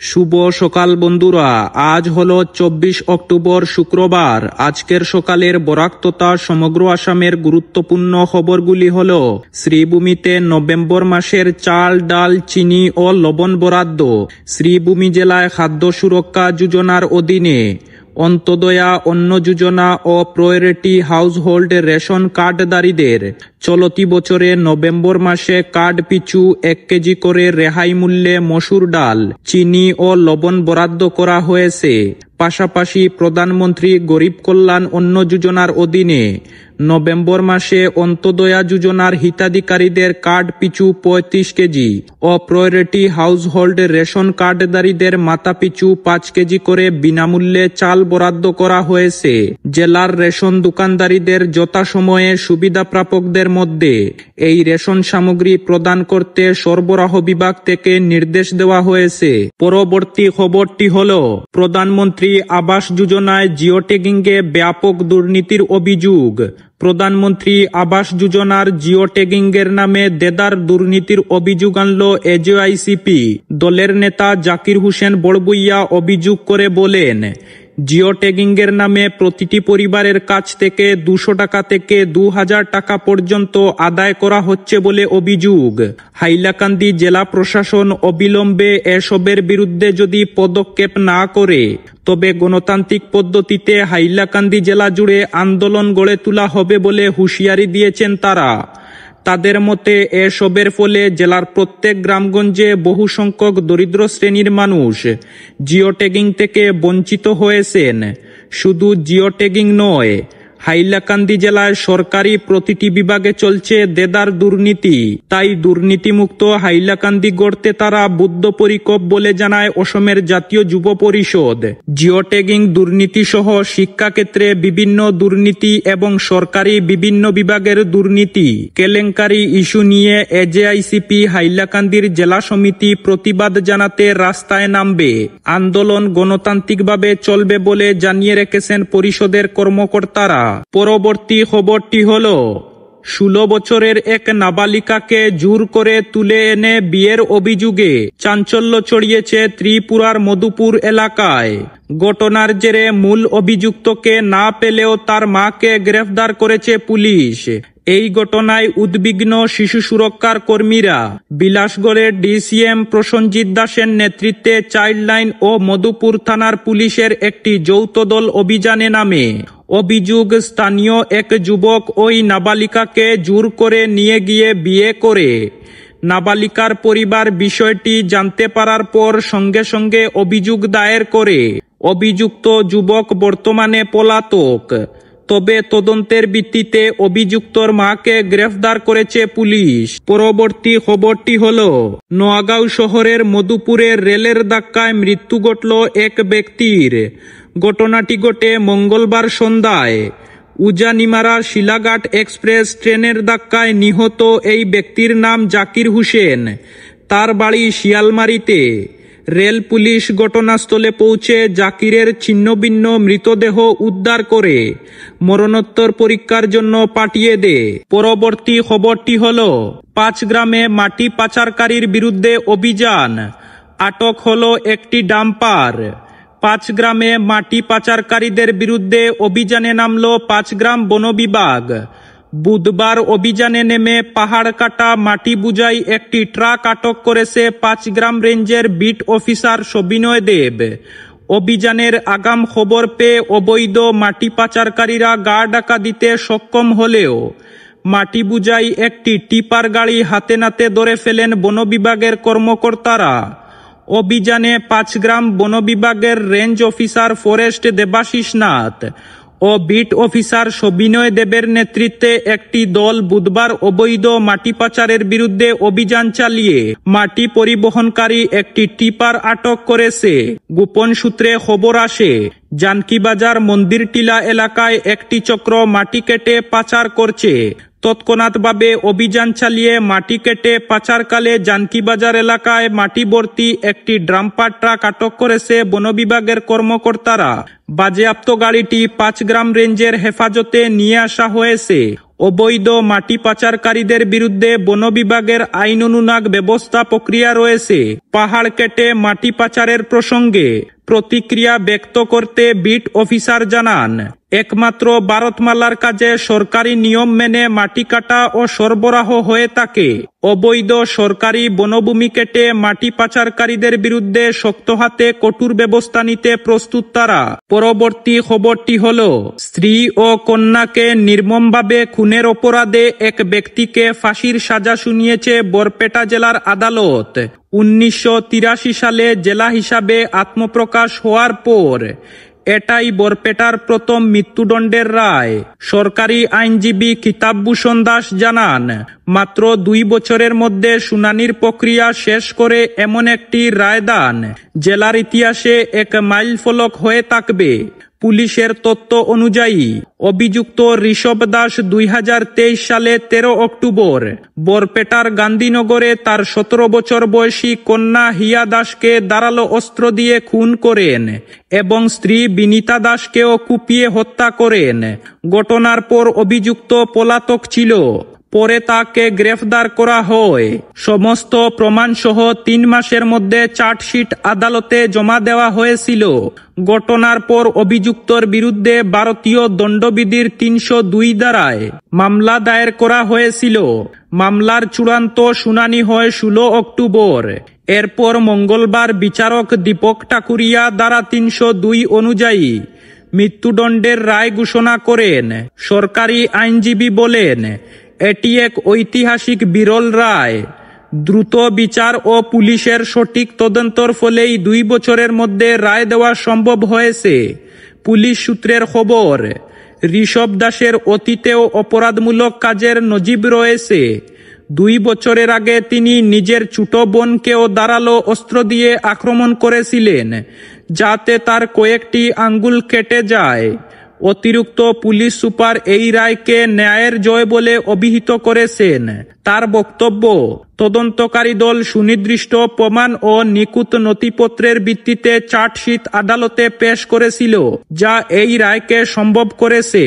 শুভ সকাল বন্ধুরা, আজ হলো 24 অক্টোবর শুক্রবার। আজকের সকালের বরাক তথা সমগ্র আসামের গুরুত্বপূর্ণ খবরগুলি হলো: শ্রীভূমিতে নভেম্বর মাসের চাল, ডাল, চিনি ও লবণ বরাদ্দ। শ্রীভূমি জেলায় খাদ্য সুরক্ষা যোজনার অধীনে অন্তদয়া অন্ন যোজনা ও প্রায়োরিটি হাউসহোল্ড রেশন কার্ডধারীদের চলতি বছরে নভেম্বর মাসে কার্ড পিছু 1 কেজি করে রেহাই মূল্যে মসুর ডাল, চিনি ও লবণ বরাদ্দ করা হয়েছে। পাশাপাশি প্রধানমন্ত্রী গরিব কল্যাণ অন্ন যোজনার অধীনে নভেম্বর মাসে অন্তদয়া যোজনার হিতাধিকারীদের কার্ড পিছু 35 কেজি ও প্রায়োরিটি হাউসহোল্ড রেশন কার্ডধারীদের মাথা পিছু 5 কেজি করে বিনামূল্যে চাল বরাদ্দ করা হয়েছে। জেলার রেশন দোকানদারীদের যথাসময়ে সুবিধাপ্রাপকদের মধ্যে এই রেশন সামগ্রী প্রদান করতে সরবরাহ বিভাগ থেকে নির্দেশ দেওয়া হয়েছে। পরবর্তী খবরটি হল, প্রধানমন্ত্রী আবাস যোজনায় জিও ট্যাগিংয়ে ব্যাপক দুর্নীতির অভিযোগ। প্রধানমন্ত্রী আবাস যোজনার জিও ট্যাগিংয়ের নামে দেদার দুর্নীতির অভিযোগ আনল এজেআইসিপি। দলের নেতা জাকির হোসেন বড়বুইয়া অভিযোগ করে বলেন, জিও ট্যাগিংয়ের নামে প্রতিটি পরিবারের কাছ থেকে 200 টাকা থেকে 2000 টাকা পর্যন্ত আদায় করা হচ্ছে বলে অভিযোগ। হাইলাকান্দি জেলা প্রশাসন অবিলম্বে এসবের বিরুদ্ধে যদি পদক্ষেপ না করে তবে গণতান্ত্রিক পদ্ধতিতে হাইলাকান্দি জেলা জুড়ে আন্দোলন গড়ে তোলা হবে বলে হুঁশিয়ারি দিয়েছেন তারা। তাদের মতে এসবের ফলে জেলার প্রত্যেক গ্রামগঞ্জে বহু সংখ্যক দরিদ্র শ্রেণীর মানুষ জিও ট্যাগিং থেকে বঞ্চিত হয়েছেন। শুধু জিও ট্যাগিং নয়, হাইলাকান্দি জেলায় সরকারি প্রতিটি বিভাগে চলছে দেদার দুর্নীতি। তাই দুর্নীতিমুক্ত হাইলাকান্দি গড়তে তারা বদ্ধপরিকর বলে জানায় অসমের জাতীয় যুব পরিষদ। জিও ট্যাগিং দুর্নীতি সহ শিক্ষাক্ষেত্রে বিভিন্ন দুর্নীতি এবং সরকারি বিভিন্ন বিভাগের দুর্নীতি কেলেঙ্কারি ইস্যু নিয়ে এজেআইসিপি হাইলাকান্দির জেলা সমিতি প্রতিবাদ জানাতে রাস্তায় নামবে। আন্দোলন গণতান্ত্রিকভাবে চলবে বলে জানিয়ে রেখেছেন পরিষদের কর্মকর্তারা। পরবর্তী খবরটি হল, 16 বছরের এক নাবালিকাকে জোর করে তুলে এনে বিয়ের অভিযোগে চাঞ্চল্য ছড়িয়েছে ত্রিপুরার মধুপুর এলাকায়। ঘটনার জেরে মূল অভিযুক্তকে না পেলেও তার মাকে গ্রেফতার করেছে পুলিশ। এই ঘটনায় উদ্বিগ্ন শিশু সুরক্ষার কর্মীরা বিলাসগড়ের ডিসিএম প্রসঞ্জিৎ দাসের নেতৃত্বে চাইল্ড লাইন ও মধুপুর থানার পুলিশের একটি যৌথ দল অভিযানে নামে। অভিযোগ, স্থানীয় এক যুবক ওই নাবালিকাকে জোর করে নিয়ে গিয়ে বিয়ে করে। নাবালিকার পরিবার বিষয়টি জানতে পারার পর সঙ্গে সঙ্গে অভিযোগ দায়ের করে। অভিযুক্ত যুবক বর্তমানে পলাতক। তবে তদন্তের ভিত্তিতে অভিযুক্তর মাকে গ্রেফতার করেছে পুলিশ। পরবর্তী খবরটি হল, নোয়াগাঁও শহরের মধুপুরে রেলের ধাক্কায় মৃত্যু ঘটল এক ব্যক্তির। ঘটনাটি ঘটে মঙ্গলবার সন্ধ্যায়। উজানিমারা শিলাঘাট এক্সপ্রেস ট্রেনের ধাক্কায় নিহত এই ব্যক্তির নাম জাকির হোসেন। তার বাড়ি শিয়ালমারিতে। রেল পুলিশ ঘটনাস্থলে পৌঁছে জাকিরের ছিন্নভিন্ন মৃতদেহ উদ্ধার করে মরণোত্তর পরীক্ষার জন্য পাঠিয়ে দেয়। পরবর্তী খবরটি হল, 5 গ্রামে মাটি পাচারকারীর বিরুদ্ধে অভিযান। আটক হল একটি ডাম্পার। 5 গ্রামে মাটি পাচারকারীদের বিরুদ্ধে অভিযানে নামল 5 গ্রাম বন বিভাগ। বুধবার অভিযানে নেমে পাহাড় কাটা মাটি বোঝাই একটি ট্রাক আটক করেছে 5 গ্রাম রেঞ্জের বিট অফিসার সবিনয় দেব। অভিযানের আগাম খবর পেয়ে অবৈধ মাটি পাচারকারীরা গা ঢাকা দিতে সক্ষম হলেও মাটি বোঝাই একটি টিপার গাড়ি হাতে নাতে ধরে ফেলেন বন বিভাগের কর্মকর্তারা। অভিযানে 5 গ্রাম বন বিভাগের range officer forest Debashish Nath ও বিট অফিসার সবিনয় দেবের নেতৃত্বে একটি দল বুধবার অবৈধ মাটি পাচারের বিরুদ্ধে অভিযান চালিয়ে মাটি পরিবহনকারী একটি টিপার আটক করেছে। গোপন সূত্রে খবর আসে, জানকিবাজার মন্দির টিলা এলাকায় একটি চক্র মাটি কেটে পাচার করছে। তৎক্ষণাৎভাবে অভিযান চালিয়ে মাটি কেটে পাচারকালে জানকীবাজার এলাকায় মাটি ভর্তি একটি ডাম্পার ট্রাক আটক করেছে বন বিভাগের কর্মকর্তারা। বাজেয়াপ্ত গাড়িটি ৫ গ্রাম রেঞ্জের হেফাজতে নিয়ে আসা হয়েছে। অবৈধ মাটি পাচারকারীদের বিরুদ্ধে বন বিভাগের আইন অনুনাগ ব্যবস্থা প্রক্রিয়া রয়েছে। পাহাড় কেটে মাটি পাচারের প্রসঙ্গে প্রতিক্রিয়া ব্যক্ত করতে বিট অফিসার জানান, একমাত্র ভারতমালার কাজে সরকারি নিয়ম মেনে মাটি কাটা ও সরবরাহ হয়ে থাকে। অবৈধ সরকারি বনভূমি কেটে মাটি পাচারকারীদের বিরুদ্ধে শক্ত হাতে কঠোর ব্যবস্থা নিতে প্রস্তুত তারা। পরবর্তী খবরটি হল, স্ত্রী ও কন্যাকে নির্মমভাবে খুনের অপরাধে এক ব্যক্তিকে ফাঁসির সাজা শুনিয়েছে বরপেটা জেলার আদালত। 1983 সালে জেলা হিসাবে আত্মপ্রকাশ হওয়ার পর এটাই বরপেটার প্রথম মৃত্যুদণ্ডের রায়। সরকারি আইনজীবী কিতাবভূষণ দাস জানান, মাত্র 2 বছরের মধ্যে শুনানির প্রক্রিয়া শেষ করে এমন একটি রায়দান জেলার ইতিহাসে এক মাইলফলক হয়ে থাকবে। পুলিশের তথ্য অনুযায়ী অভিযুক্ত ঋষভ দাস 2023 সালে 13 অক্টোবর বরপেটার গান্ধীনগরে তার 17 বছর বয়সী কন্যা হিয়া দাসকে ধারালো অস্ত্র দিয়ে খুন করেন এবং স্ত্রী বিনীতা দাসকেও কুপিয়ে হত্যা করেন। ঘটনার পর অভিযুক্ত পলাতক ছিল। পরে তাকে গ্রেফতার করা হয়। সমস্ত প্রমাণ সহ 3 মাসের মধ্যে চার্জশিট আদালতে জমা দেওয়া হয়েছিল। ঘটনার পর অভিযুক্তর বিরুদ্ধে ভারতীয় দণ্ডবিধির 302 ধারায় মামলা দায়ের করা হয়েছিল। মামলার চূড়ান্ত শুনানি হয় 16 অক্টোবর। এরপর মঙ্গলবার বিচারক দীপক ঠাকুরিয়া ধারা 302 অনুযায়ী মৃত্যুদণ্ডের রায় ঘোষণা করেন। সরকারি আইনজীবী বলেন, এটি এক ঐতিহাসিক বিরল রায়। দ্রুত বিচার ও পুলিশের সঠিক তদন্তের ফলেই 2 বছরের মধ্যে রায় দেওয়া সম্ভব হয়েছে। পুলিশ সূত্রের খবর, ঋষভ দাসের অতীতেও অপরাধমূলক কাজের নজির রয়েছে। 2 বছরের আগে তিনি নিজের ছোট বোনকেও ধারালো অস্ত্র দিয়ে আক্রমণ করেছিলেন, যাতে তার কয়েকটি আঙ্গুল কেটে যায়। অতিরিক্ত পুলিশ সুপার এই রায়কে ন্যায়ের জয় বলে অভিহিত করেছেন। তার বক্তব্য, তদন্তকারী দল সুনির্দিষ্ট প্রমাণ ও নিখুঁত নথিপত্রের ভিত্তিতে চার্জশিট আদালতে পেশ করেছিল, যা এই রায়কে সম্ভব করেছে।